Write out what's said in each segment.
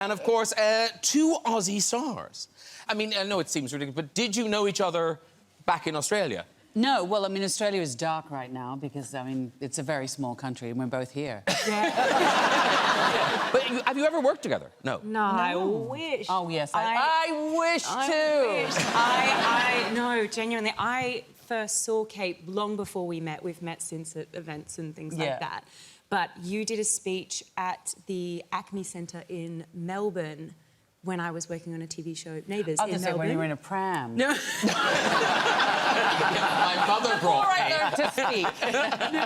And, of course, two Aussie stars. I mean, I know it seems ridiculous, but did you know each other back in Australia? No, well, I mean, Australia is dark right now because, I mean, it's a very small country and we're both here. Yeah. But have you ever worked together? No. No, I wish. Oh, yes, I wish too. No, genuinely, I first saw Kate long before we met. We've met since at events and things like that. But you did a speech at the Acme Centre in Melbourne when I was working on a TV show, Neighbours, in Melbourne. When you were in a pram. No. My mother brought me. To speak. No.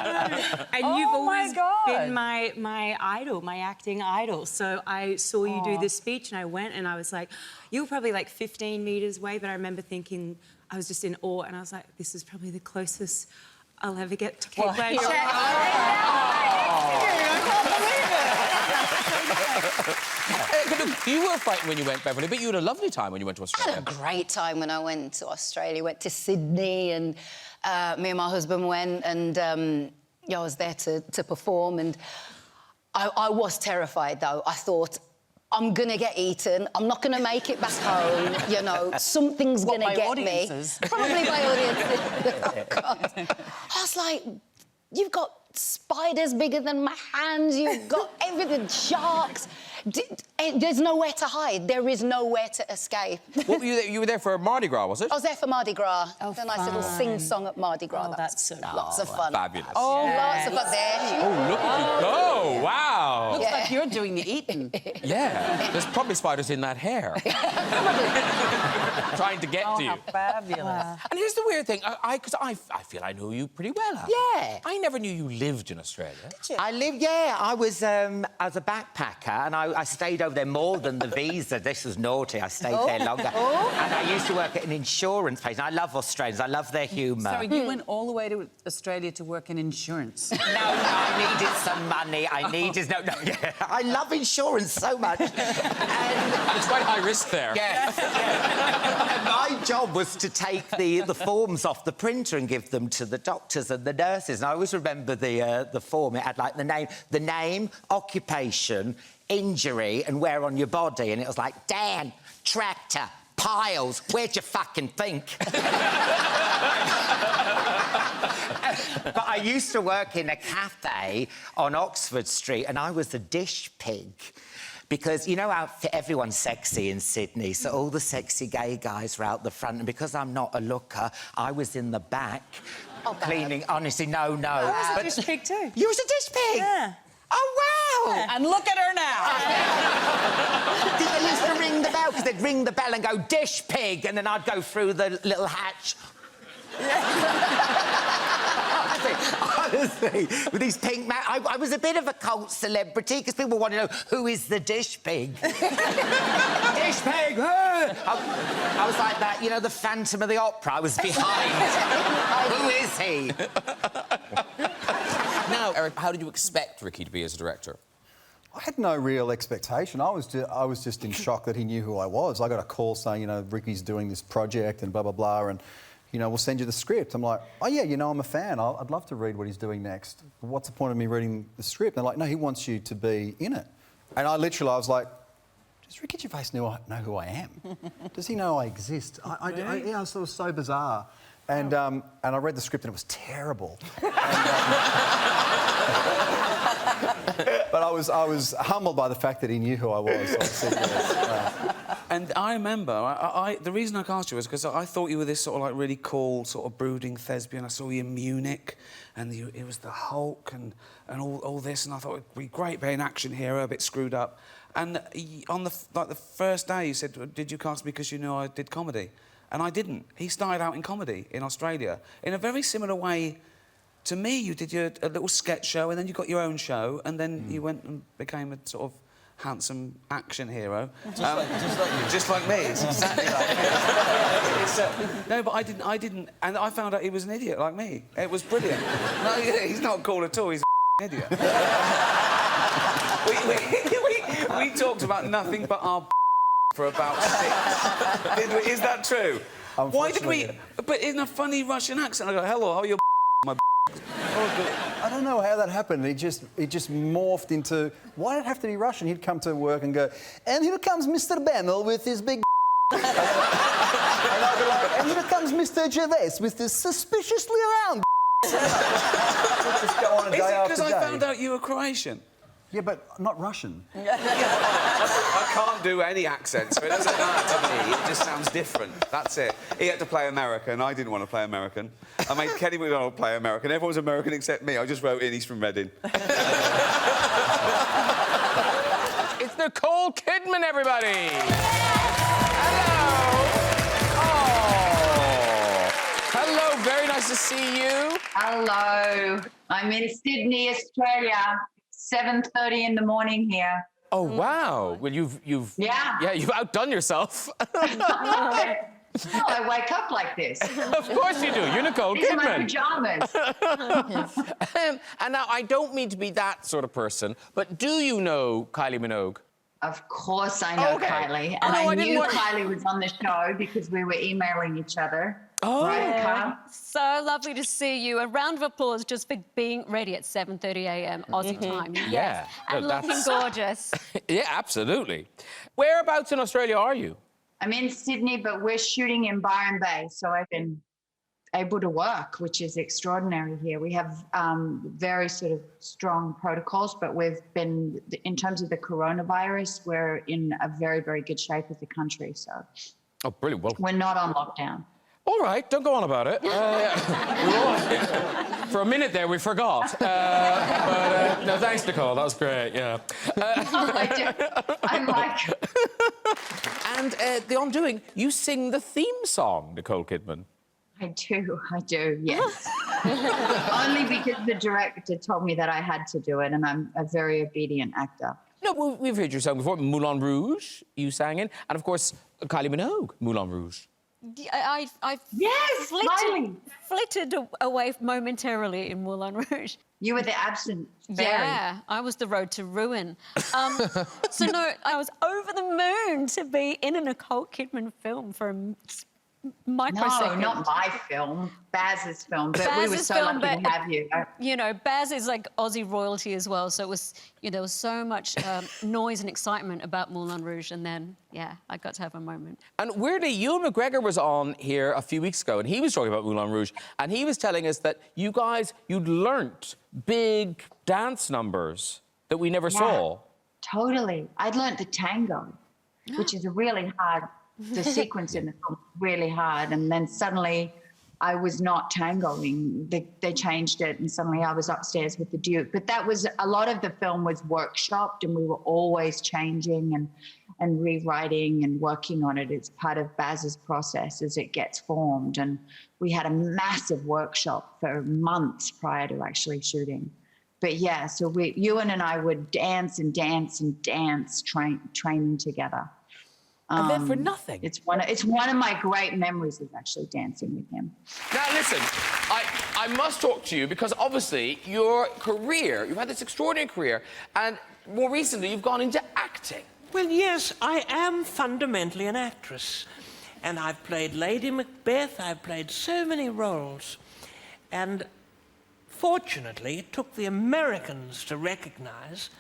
And you've always been my idol, my acting idol. So I saw you do this speech and I went and I was like, you were probably like 15 metres away, but I remember thinking, I was just in awe and I was like, this is probably the closest I'll ever get to Kate Blanchett. You were frightened when you went, Beverly, but you had a lovely time when you went to Australia. I had a great time when I went to Australia. Went to Sydney and me and my husband went and yeah, I was there to perform and I was terrified, though. I thought, I'm going to get eaten. I'm not going to make it back home, you know. Something's going to get me. Probably my audiences. Oh, God. I was like, you've got spiders bigger than my hands, you've got everything, sharks. There's nowhere to hide. There is nowhere to escape. What were you were there for Mardi Gras, was it? I was there for Mardi Gras. Oh, a nice little sing-song at Mardi Gras. Oh, that's so lots of fun. Fabulous. Oh, lots of fun there. Oh, look at you go. Wow. Looks like you're doing the eating. Yeah. There's probably spiders in that hair. Trying to get to you. How fabulous. And here's the weird thing. Because I feel I know you pretty well. Yeah. I never knew you lived in Australia. Did you? I was a backpacker and I stayed over there more than the visa. This was naughty. I stayed there longer. And I used to work at an insurance place. And I love Australians. I love their humour. Sorry, you went all the way to Australia to work in insurance? No, I needed some money. Yeah. I love insurance so much. And it's quite high risk there. Yeah. And my job was to take the forms off the printer and give them to the doctors and the nurses. And I always remember the form. It had, like, the name, occupation, injury and where on your body. And it was like, Dan, tractor, piles, where'd you fucking think? But I used to work in a cafe on Oxford Street and I was a dish pig. Because, you know how everyone's sexy in Sydney, so all the sexy gay guys were out the front, and because I'm not a looker, I was in the back cleaning... Honestly, no. I was a dish pig too. You was a dish pig? Yeah. Oh, wow! And look at her now! Did they used to ring the bell? Because they'd ring the bell and go, dish pig, and then I'd go through the little hatch. Honestly, with these pink... I was a bit of a cult celebrity because people want to know who is the dish pig. Dish pig! I was like that, you know, the Phantom of the Opera. I was behind. Who is he? Now, Eric, how did you expect Ricky to be as a director? I had no real expectation. I was just in shock that he knew who I was. I got a call saying, you know, Ricky's doing this project and blah, blah, blah, and, you know, we'll send you the script. I'm like, oh, yeah, you know, I'm a fan. I'd love to read what he's doing next. But what's the point of me reading the script? And they're like, no, he wants you to be in it. And I was like, does Ricky Gervais know who I am? Does he know I exist? Yeah, it was so bizarre. And I read the script and it was terrible. But I was humbled by the fact that he knew who I was. So I said yes. And I remember, the reason I cast you was because I thought you were this sort of, like, really cool, sort of brooding thespian. I saw you in Munich, and it was the Hulk and all this, and I thought it'd be great being an action hero, a bit screwed up. And on the first day, you said, did you cast me because you knew I did comedy? And I didn't. He started out in comedy in Australia in a very similar way to me. You did a little sketch show, and then you got your own show, and then you went and became a sort of handsome action hero. Just like me. It's exactly like me. No, but I didn't... And I found out he was an idiot like me. It was brilliant. No, he's not cool at all. He's an idiot. we talked about nothing but our for about 6. Is that true? Why did we... But in a funny Russian accent, I go, hello, how are you, my I don't know how that happened. It just morphed into... Why did it have to be Russian? He'd come to work and go, and here comes Mr. Bennell with his big... and I'd be like, and here comes Mr. Gervais with his suspiciously round... just go on a day after because day. I found out you were Croatian? Yeah, but not Russian. I can't do any accent, so it doesn't matter to me. It just sounds different. That's it. He had to play American. I didn't want to play American. I made Kenny MacDonald play American. Everyone was American except me. I just wrote in, he's from Reading. It's Nicole Kidman, everybody! Hello! Oh! Hello, very nice to see you. Hello. I'm in Sydney, Australia. 7:30 in the morning here. Oh, wow. Well, you've you've outdone yourself. Oh, I wake up like this. Of course you do. You're Nicole These are my Kidman. pajamas. And now, I don't mean to be that sort of person, but do you know Kylie Minogue? Of course I know Okay. Kylie. Oh, And no, I I didn't knew want- Kylie was on the show because we were emailing each other. Oh. Right, Carl? So lovely to see you. A round of applause just for being ready at 7:30 a.m. Aussie time. Yes. Yeah. And No, looking that's- gorgeous. Yeah, absolutely. Whereabouts in Australia are you? I'm in Sydney, but we're shooting in Byron Bay, so I've been able to work, which is extraordinary here. We have very sort of strong protocols, but we've been, in terms of the coronavirus, we're in a very, very good shape as a country. So Oh, brilliant. Well, we're not on lockdown. all right, don't go on about it. For a minute there, we forgot. No, thanks, Nicole. That was great, yeah. I do. I like it. And The Undoing, you sing the theme song, Nicole Kidman. I do, yes. Only because the director told me that I had to do it, and I'm a very obedient actor. No, we've heard your song before. Moulin Rouge, you sang in. And, of course, Kylie Minogue, Moulin Rouge. I Yes, Miley. flitted away momentarily in Moulin Rouge. You were the absent fairy. Yeah, I was the road to ruin. So, no, I was over the moon to be in a Nicole Kidman film for a microsecond. No, not my film, Baz's film, but we were Baz's so film, lucky to but, have you. You know, Baz is like Aussie royalty as well, so it was, you know, there was so much noise and excitement about Moulin Rouge, and then, yeah, I got to have a moment. And weirdly, Ewan McGregor was on here a few weeks ago, and he was talking about Moulin Rouge, and he was telling us that you guys, you'd learnt big dance numbers that we never saw. Totally. I'd learnt the tango, which is a really hard, the sequence in the film, really hard. And then suddenly I was not tangoing. They changed it, and suddenly I was upstairs with the Duke. But that was, a lot of the film was workshopped, and we were always changing and rewriting and working on it. It's part of Baz's process as it gets formed. And we had a massive workshop for months prior to actually shooting. But yeah, so Ewan and I would dance and dance and dance, training together. And then for nothing. It's one of my great memories is actually dancing with him. Now, listen, I must talk to you because obviously your career, you've had this extraordinary career, and more recently you've gone into acting. Well, yes, I am fundamentally an actress. And I've played Lady Macbeth, I've played so many roles. And fortunately, it took the Americans to recognise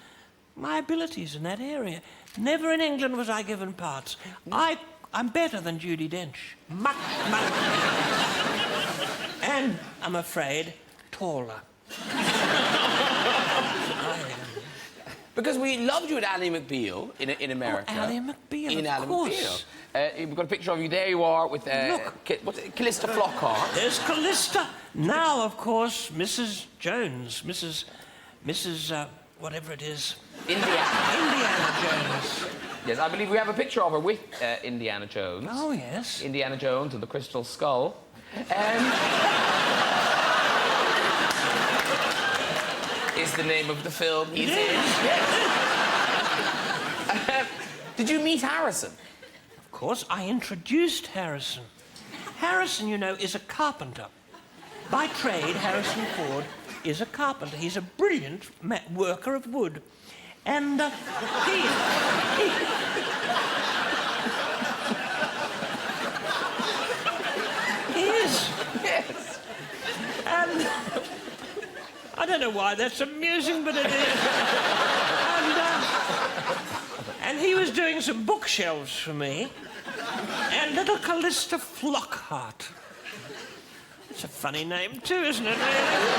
my abilities in that area. Never in England was I given parts. I'm better than Judi Dench. Much, much better. And, I'm afraid, taller. Because we loved you at Ally McBeal in America. Oh, Ally McBeal, in of Ally course. McBeal. We've got a picture of you. There you are with Callista Flockhart. There's Callista. Now, of course, Mrs. Jones, Mrs. Whatever it is. Indiana Jones. Yes, I believe we have a picture of her with Indiana Jones. Oh, yes. Indiana Jones and the Crystal Skull. Is the name of the film he's in. Yes. Did you meet Harrison? Of course, I introduced Harrison. Harrison, you know, is a carpenter. By trade, Harrison Ford is a carpenter. He's a brilliant worker of wood. And he is. Yes. And why that's amusing, but it is. And he was doing some bookshelves for me. And little Callista Flockhart. It's a funny name too, isn't it, really?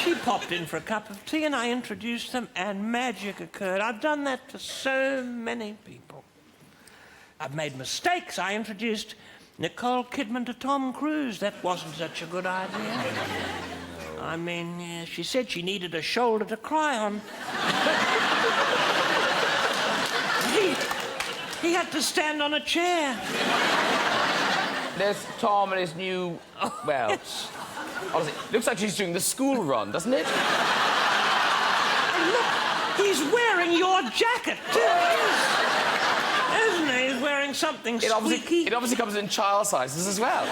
She popped in for a cup of tea and I introduced them and magic occurred. I've done that to so many people. I've made mistakes. I introduced Nicole Kidman to Tom Cruise. That wasn't such a good idea. I mean, yeah, she said she needed a shoulder to cry on. He had to stand on a chair. There's Tom and his new... well, Yes. honestly, looks like she's doing the school run, doesn't it? And look, he's wearing your jacket, too. Isn't he? He's wearing something squeaky. It obviously comes in child sizes as well.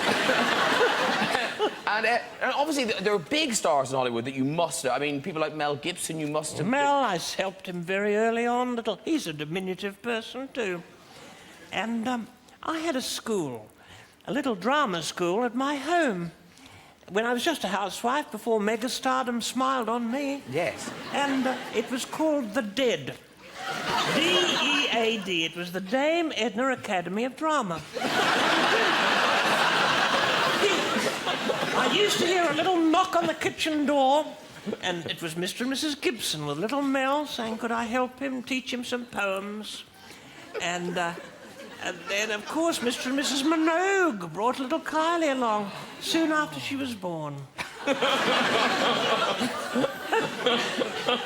and obviously, there are big stars in Hollywood that you must know. I mean, people like Mel Gibson, you must have... Mel, I helped him very early on. He's a diminutive person, too. And I had a school, a little drama school at my home. When I was just a housewife before megastardom smiled on me. Yes. And it was called The Dead. D-E-A-D. It was the Dame Edna Academy of Drama. I used to hear a little knock on the kitchen door, and it was Mr. and Mrs. Gibson with little Mel saying, could I help him, teach him some poems? And then, of course, Mr. and Mrs. Minogue brought little Kylie along soon after she was born.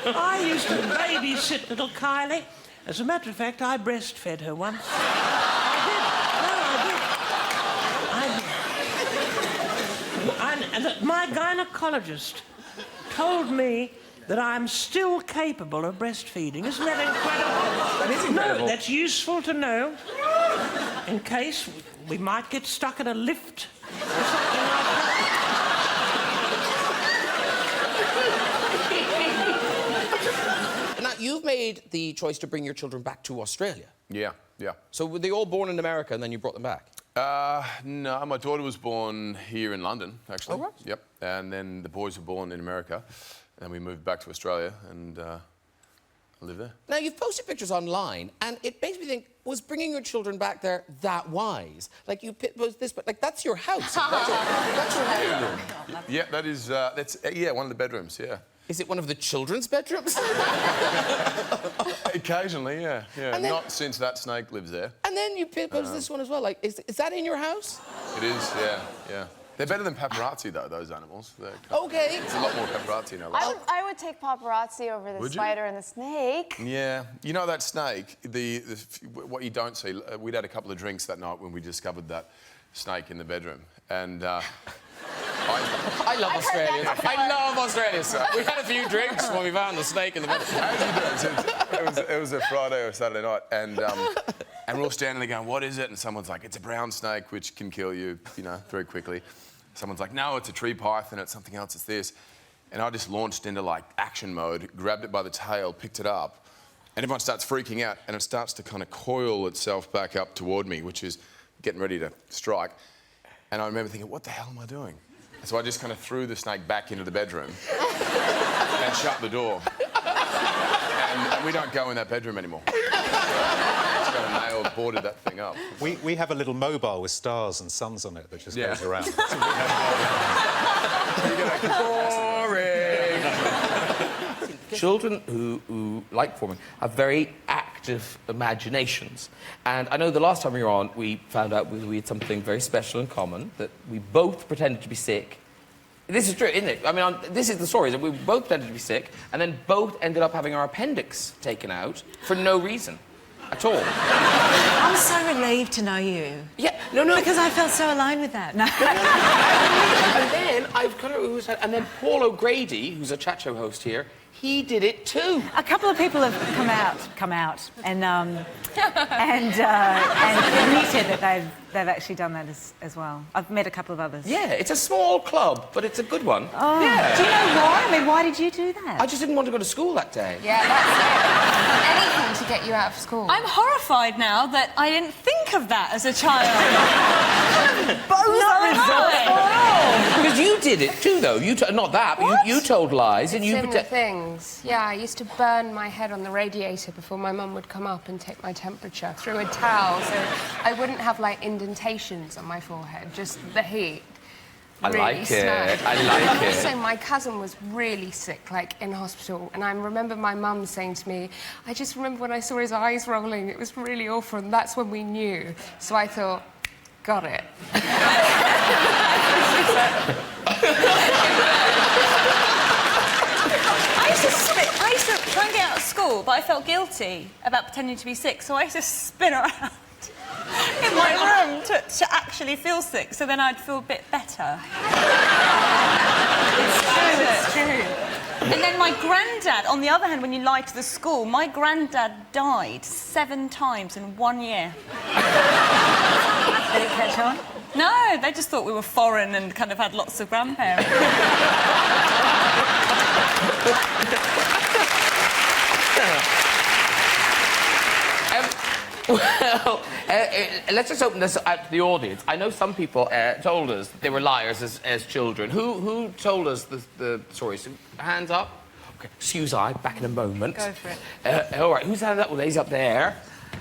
I used to babysit little Kylie. As a matter of fact, I breastfed her once. I did. And my gynecologist told me that I'm still capable of breastfeeding. Isn't that incredible? That is incredible. No, that's useful to know in case we might get stuck in a lift or something like that. Now, you've made the choice to bring your children back to Australia. Yeah. So were they all born in America and then you brought them back? No, my daughter was born here in London, actually. Oh, right. Yep. And then the boys were born in America. And we moved back to Australia and I live there. Now, you've posted pictures online, and it makes me think, was bringing your children back there that wise? Like, you post this, but, like, that's your house. that's your living room. Yeah, that is, that's one of the bedrooms, yeah. Is it one of the children's bedrooms? Occasionally, yeah. And then, not since that snake lives there. And then you post this one as well. Like, is that in your house? It is, yeah. They're better than paparazzi, though, those animals. Okay. It's a lot more paparazzi in LA. I would take paparazzi over the spider and the snake. Yeah. You know that snake, what you don't see, we'd had a couple of drinks that night when we discovered that snake in the bedroom. And I love Australia. I love Australia, sir. We had a few drinks when we found the snake in the bedroom. It was a Friday or Saturday night, and we're all standing there going, what is it? And someone's like, it's a brown snake, which can kill you, very quickly. Someone's like, no, it's a tree python, it's something else, it's this. And I just launched into, like, action mode, grabbed it by the tail, picked it up, and everyone starts freaking out, and it starts to kind of coil itself back up toward me, which is getting ready to strike. And I remember thinking, what the hell am I doing? So I just kind of threw the snake back into the bedroom and shut the door. And we don't go in that bedroom anymore. It's got a nail boarded that thing up. We have a little mobile with stars and suns on it that just goes around. Boring. Children who like performing have very active imaginations. And I know the last time we were on, we found out we had something very special in common, that we both pretended to be sick. This is true, isn't it? I mean, this is the story, that we both pretended to be sick, and then both ended up having our appendix taken out for no reason at all. I'm so relieved to know you. Yeah, no. Because I felt so aligned with that. No. And then and then Paul O'Grady, who's a chat show host here, he did it too. A couple of people have come out, and he said that they've actually done that as well. I've met a couple of others. Yeah, it's a small club, but it's a good one. Oh, yeah. Do you know why? I mean, why did you do that? I just didn't want to go to school that day. Yeah, that's it. Anything to get you out of school. I'm horrified now that I didn't think of that as a child. Because you did it too, though. Not that, but you told lies and you... Similar things. Yeah, I used to burn my head on the radiator before my mum would come up and take my temperature through a towel, so I wouldn't have, like, indentations on my forehead, just the heat. I Really like it. snug. I like it. Also, my cousin was really sick, like, in hospital, and I remember my mum saying to me, I just remember when I saw his eyes rolling, it was really awful, and that's when we knew. So I thought, got it. I used to try and get out of school, but I felt guilty about pretending to be sick, so I used to spin around in my room to actually feel sick, so then I'd feel a bit better. It's true. And then my granddad, on the other hand, when you lie to the school, my granddad died 7 times in 1 year. Did it catch on? No, they just thought we were foreign and kind of had lots of grandparents. Well, let's just open this out to the audience. I know some people told us they were liars as children. Who told us the stories? So, hands up. Okay, Susie, back in a moment. Go for it. All right, who's standing up? Well, he's up there.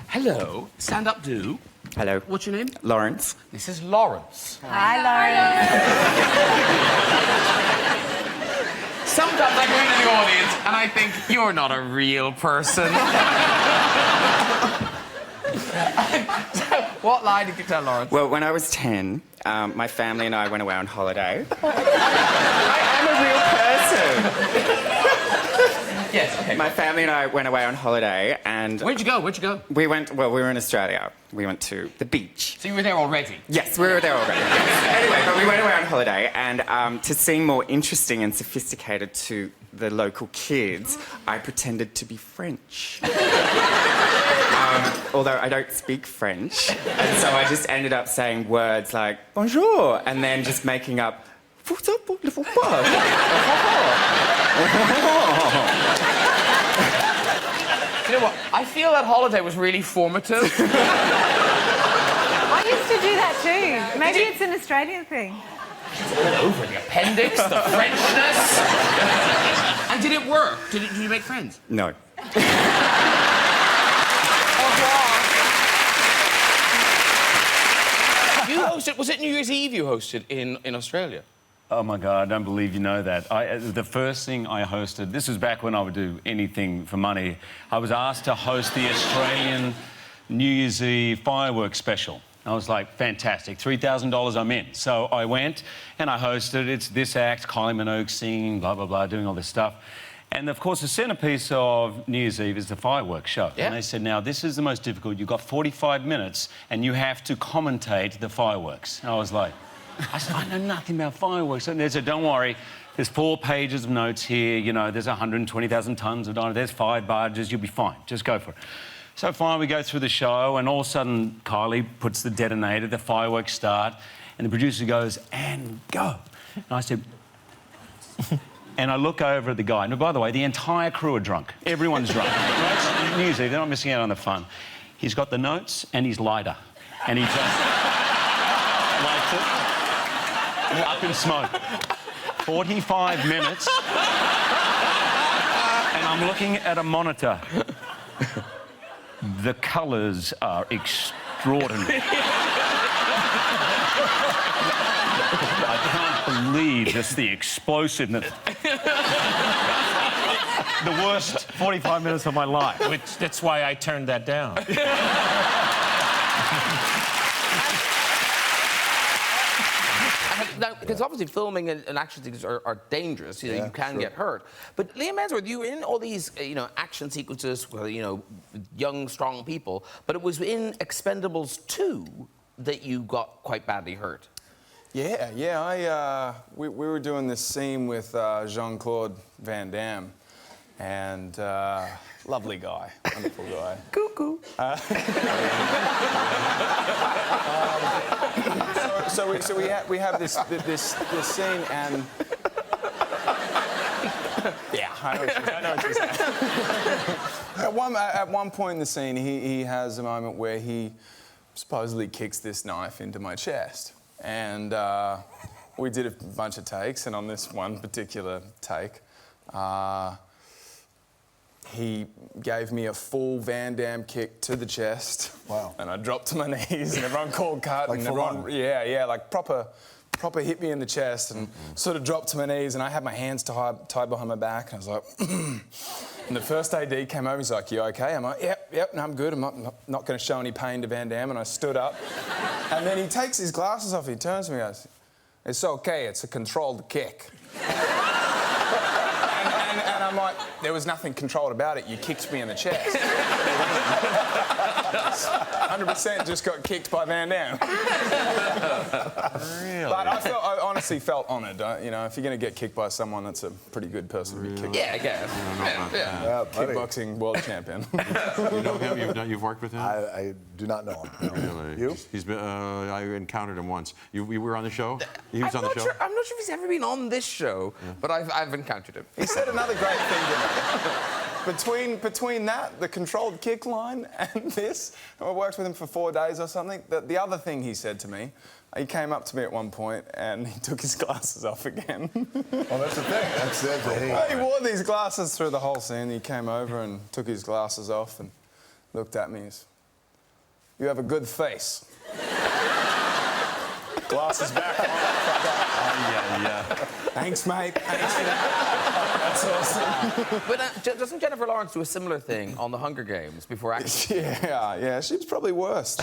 Hello. Stand up, do. Hello. What's your name? Lawrence. This is Lawrence. Hi, Lawrence. Sometimes I go into the audience and I think, you're not a real person. So, what lie did you tell Lawrence? Well, when I was 10, my family and I went away on holiday. I am a real person. Yes, okay. My family and I went away on holiday and... Where'd you go? Where'd you go? We were in Australia. We went to the beach. So you were there already? Yes, we were there already. Anyway, but we went away on holiday and to seem more interesting and sophisticated to the local kids, I pretended to be French. Although I don't speak French, and so I just ended up saying words like bonjour, and then just making up. You know what? I feel that holiday was really formative. I used to do that too. Maybe it's an Australian thing. All over the appendix, the Frenchness. And did it work? Did you make friends? No. You hosted, was it New Year's Eve you hosted in Australia? Oh my God, I don't believe you know that. The first thing I hosted, this was back when I would do anything for money, I was asked to host the Australian New Year's Eve fireworks special. I was like, fantastic, $3,000 I'm in. So I went and I hosted, it's this act, Kylie Minogue singing, blah, blah, blah, doing all this stuff. And of course, the centrepiece of New Year's Eve is the fireworks show. Yeah. And they said, now, this is the most difficult. You've got 45 minutes and you have to commentate the fireworks. And I was like, I said, I know nothing about fireworks. And they said, don't worry, there's 4 pages of notes here. You know, there's 120,000 tonnes of dynamite. There's 5 barges. You'll be fine. Just go for it. So fine, we go through the show, and all of a sudden, Kylie puts the detonator, the fireworks start, and the producer goes, and go. And I said... And I look over at the guy. And by the way, the entire crew are drunk. Everyone's drunk. Right? New Year's Eve, they're not missing out on the fun. He's got the notes and his lighter. And he just lights it up in smoke. 45 minutes. And I'm looking at a monitor. The colours are extraordinary. I can't believe just the explosiveness. The worst 45 minutes of my life. That's why I turned that down. Now, because obviously filming and action scenes are dangerous. You know, you can get hurt. But Liam Hemsworth, you were in all these, you know, action sequences with, you know, young, strong people. But it was in Expendables 2 that you got quite badly hurt. Yeah. We were doing this scene with Jean-Claude Van Damme, and lovely guy, wonderful guy. Cuckoo. So we have this scene, and yeah, I know what you're saying. At one point in the scene, he has a moment where he supposedly kicks this knife into my chest. And we did a bunch of takes, and on this one particular take, he gave me a full Van Damme kick to the chest. Wow. And I dropped to my knees, and everyone called cut. Like and full everyone, on? yeah, like proper hit me in the chest, and sort of dropped to my knees, and I had my hands tied behind my back, and I was like, and the first AD came over, he's like, "You okay?" I'm like, yep, no, I'm good. I'm not going to show any pain to Van Damme, and I stood up. And then he takes his glasses off, he turns to me and goes, "It's okay, it's a controlled kick." And I'm like, there was nothing controlled about it. You kicked me in the chest. 100% just got kicked by Van Damme. Really? But I honestly felt honoured. You know, if you're going to get kicked by someone, that's a pretty good person to be kicked. Yeah, I guess. Yeah. Kickboxing world champion. You know him? You've worked with him? I do not know him. Really? You? He's been. I encountered him once. You were on the show. He was on the show. I'm not sure if he's ever been on this show, but I've encountered him. He said another great thing to me. Between that, the controlled kick line, and this, I worked with him for 4 days or something. The other thing he said to me, he came up to me at one point and he took his glasses off again. Oh, that's the thing. That's the thing. He wore these glasses through the whole scene. He came over and took his glasses off and looked at me. He's, "You have a good face." Glasses back on. Yeah. Thanks, mate. Thanks for that. That's awesome. But doesn't Jennifer Lawrence do a similar thing on The Hunger Games before acting? Yeah, she was probably worse.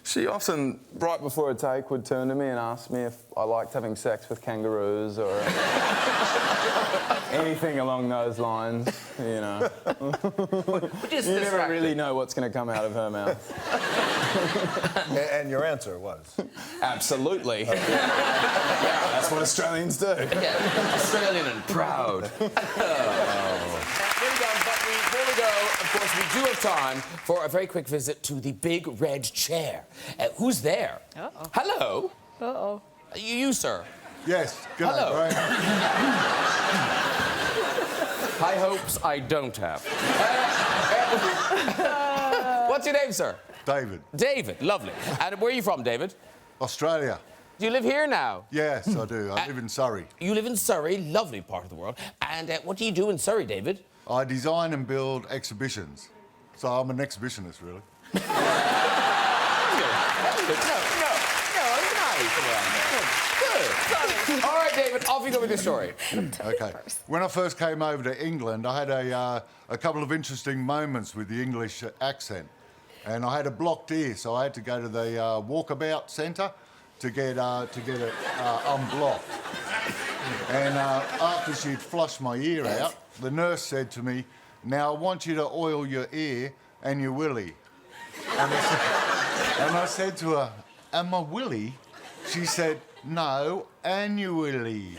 She often, right before a take, would turn to me and ask me if I liked having sex with kangaroos or anything along those lines, you know. Just you never really know what's going to come out of her mouth. And your answer was? Absolutely. Yeah, that's what Australians do. Yeah, Australian and proud. Before we go, of course, we do have time for a very quick visit to the big red chair. Who's there? Uh-oh. Hello? Uh-oh. You, sir. Yes. Good. Hello. Right. High hopes I don't have. What's your name, sir? David. David, lovely. And where are you from, David? Australia. Do you live here now? Yes, I do. I live in Surrey. You live in Surrey, lovely part of the world. And what do you do in Surrey, David? I design and build exhibitions. So I'm an exhibitionist, really. No, Good. All right, David, off you go with your story. Okay. When I first came over to England, I had a couple of interesting moments with the English accent. And I had a blocked ear, so I had to go to the walkabout centre to get it unblocked. And after she'd flushed my ear out, the nurse said to me, "Now I want you to oil your ear and your willy." And I said to her, "And my willy?" She said, "No, annually."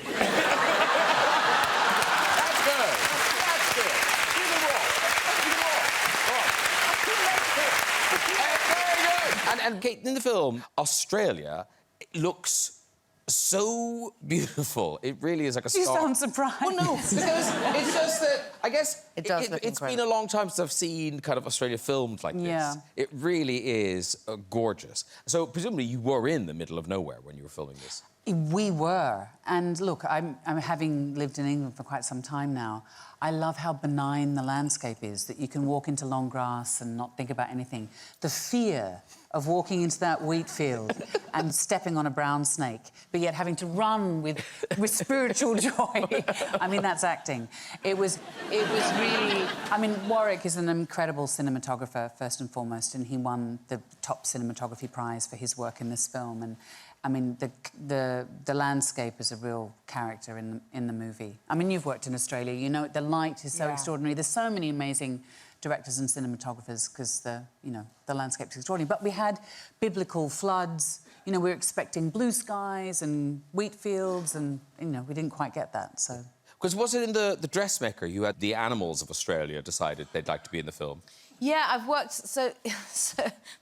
And Kate, in the film, Australia looks so beautiful. It really is like a star. You sound surprised. Well, no, because it's just that, I guess, It does look it's been incredible. a long time since I've seen kind of Australia filmed like Yeah. this. It really is gorgeous. So presumably you were in the middle of nowhere when you were filming this. We were. And look, I'm having lived in England for quite some time now. I love how benign the landscape is, that you can walk into long grass and not think about anything. The fear of walking into that wheat field and stepping on a brown snake, but yet having to run with spiritual joy. I mean, that's acting. It was really... I mean, Warwick is an incredible cinematographer, first and foremost, and he won the top cinematography prize for his work in this film. And I mean, the landscape is a real character in the movie. I mean, you've worked in Australia, you know, the light is so extraordinary. There's so many amazing directors and cinematographers because the landscape is extraordinary. But we had biblical floods. You know, we were expecting blue skies and wheat fields, and we didn't quite get that. So. Because was it in the dressmaker you had the animals of Australia decided they'd like to be in the film? Yeah, I've worked... So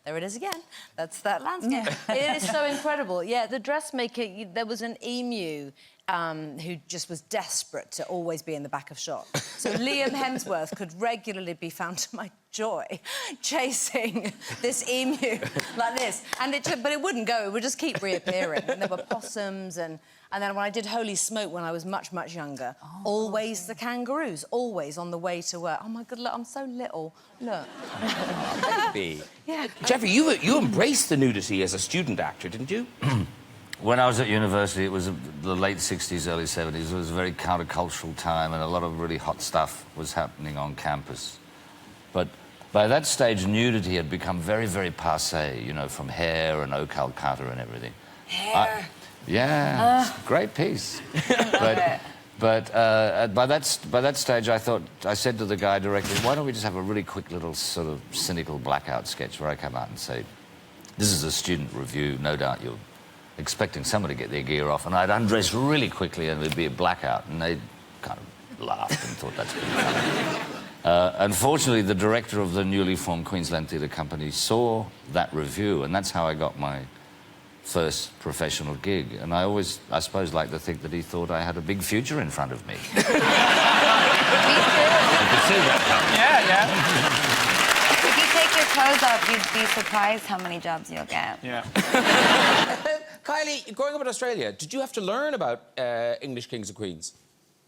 there it is again. That's that landscape. It is so incredible. Yeah, the dressmaker, there was an emu who just was desperate to always be in the back of shot. So Liam Hemsworth could regularly be found, to my joy, chasing this emu like this. But it wouldn't go, it would just keep reappearing. And there were possums and then when I did Holy Smoke when I was much, much younger, always the kangaroos, always on the way to work. Oh, my God, look, I'm so little. Look. Baby. Yeah. Jeffrey, you embraced the nudity as a student actor, didn't you? When I was at university, it was the late 60s, early 70s. It was a very countercultural time, and a lot of really hot stuff was happening on campus. But by that stage, nudity had become very, very passé, you know, from Hair and O. Calcutta and everything. Hair. Yeah, great piece. But by that stage, I said to the guy directly, why don't we just have a really quick little sort of cynical blackout sketch where I come out and say, this is a student review, no doubt you're expecting someone to get their gear off, and I'd undress really quickly and there'd be a blackout, and they kind of laughed and thought that's pretty funny. Unfortunately, the director of the newly formed Queensland Theatre Company saw that review, and that's how I got my first professional gig. And I always, I suppose, like to think that he thought I had a big future in front of me. You could see that coming. If you take your clothes off, you'd be surprised how many jobs you'll get. Yeah. Kylie, growing up in Australia, did you have to learn about English kings and queens?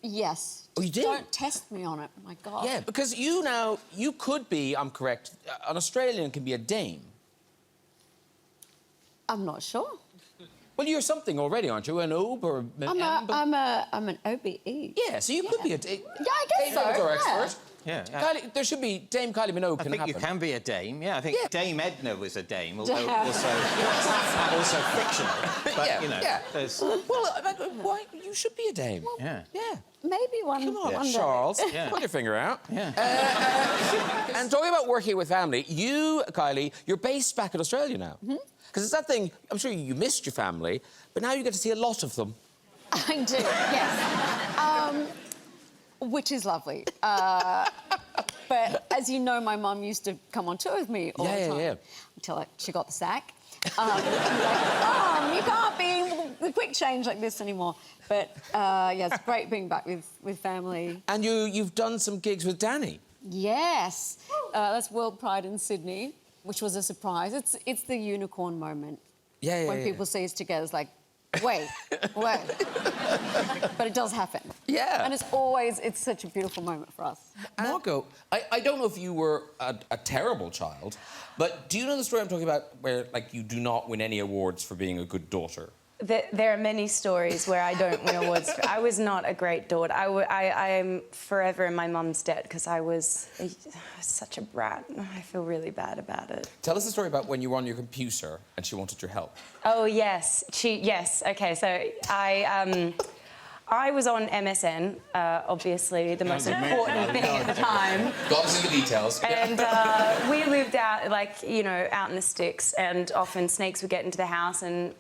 Yes. Oh, you did? Don't test me on it, my God. Yeah, because you could be, I'm correct, an Australian can be a dame. I'm not sure. Well, you're something already, aren't you? An OB or an I'm an OBE. Yeah, so you could be a dame. Yeah, I guess so. Or Yeah. expert. Yeah. Kylie, there should be Dame Kylie Minogue can I think happen. you can be a dame, yeah. I think Yeah. Dame Edna was a dame, Yeah. although also fictional. But, yeah, you know, yeah. there's... Well, why? You should be a dame. Yeah. Yeah. Maybe one. Come on, one day. Charles. Yeah. Put your finger out. Yeah. And talking about working with family, you, Kylie, you're based back in Australia now. Because it's that thing, I'm sure you missed your family, but now you get to see a lot of them. I do, yes. Which is lovely. But as you know, my mum used to come on tour with me all the time. Until she got the sack. Like, Mum, you can't be the quick change like this anymore. But yeah, it's great being back with family. And you've done some gigs with Danny. Yes. That's World Pride in Sydney, which was a surprise. It's the unicorn moment. When people see us together, it's like, wait. But it does happen. Yeah. And it's such a beautiful moment for us. Margot, I don't know if you were a terrible child, but do you know the story I'm talking about where, like, you do not win any awards for being a good daughter? There are many stories where I don't win awards. I was not a great daughter. I am forever in my mum's debt because I was such a brat. I feel really bad about it. Tell us the story about when you were on your computer and she wanted your help. Oh, yes. Yes. OK, so I was on MSN, obviously the most important thing at the time. Got us into the details. And we lived out, like, you know, out in the sticks, and often snakes would get into the house and...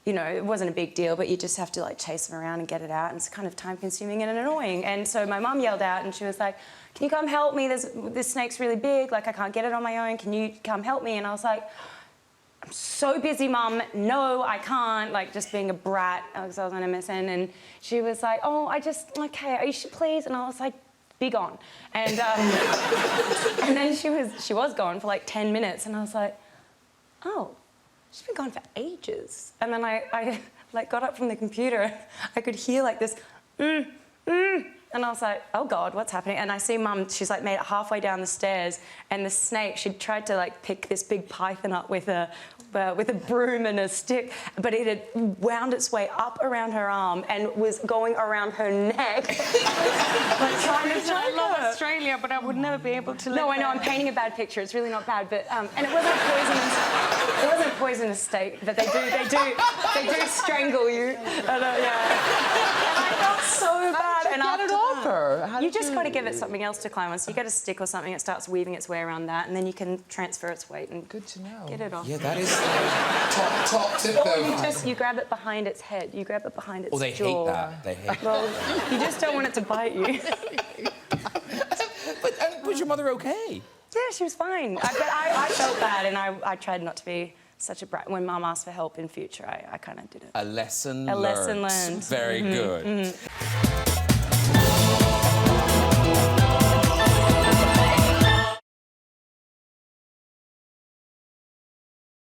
you know, it wasn't a big deal, but you just have to, like, chase them around and get it out, and it's kind of time-consuming and annoying. And so my mum yelled out, and she was like, can you come help me? This snake's really big, like, I can't get it on my own. Can you come help me? And I was like, I'm so busy, Mum. No, I can't. Like, just being a brat, because I was on MSN. And she was like, oh, OK, you should please. And I was like, be gone. And, and then she was gone for, like, 10 minutes, and I was like, oh. She's been gone for ages. And then I like, got up from the computer. I could hear, like, this, and I was like, oh, God, what's happening? And I see Mum, she's, like, made it halfway down the stairs, and the snake, she'd tried to, like, pick this big python up with a broom and a stick, but it had wound its way up around her arm and was going around her neck. Like, trying to choke her. I love Australia, but I would never be able to live No, I know, there. I'm painting a bad picture. It's really not bad, but... and it wasn't poisonous. It wasn't a poisonous snake, but they do strangle you. And I felt so bad. And get it off her? You just got to give it something else to climb on. So you get a stick or something, it starts weaving its way around that, and then you can transfer its weight and get it off. Yeah, that is top tip, Or though. you grab it behind its head. You grab it behind its jaw. Oh, they hate that. They hate Well, you just don't want it to bite you. But was your mother okay? Yeah, she was fine. But I felt bad, and I tried not to be such a bright... When Mum asked for help in future, I kind of did it. A lesson A learned. lesson learned. Very good.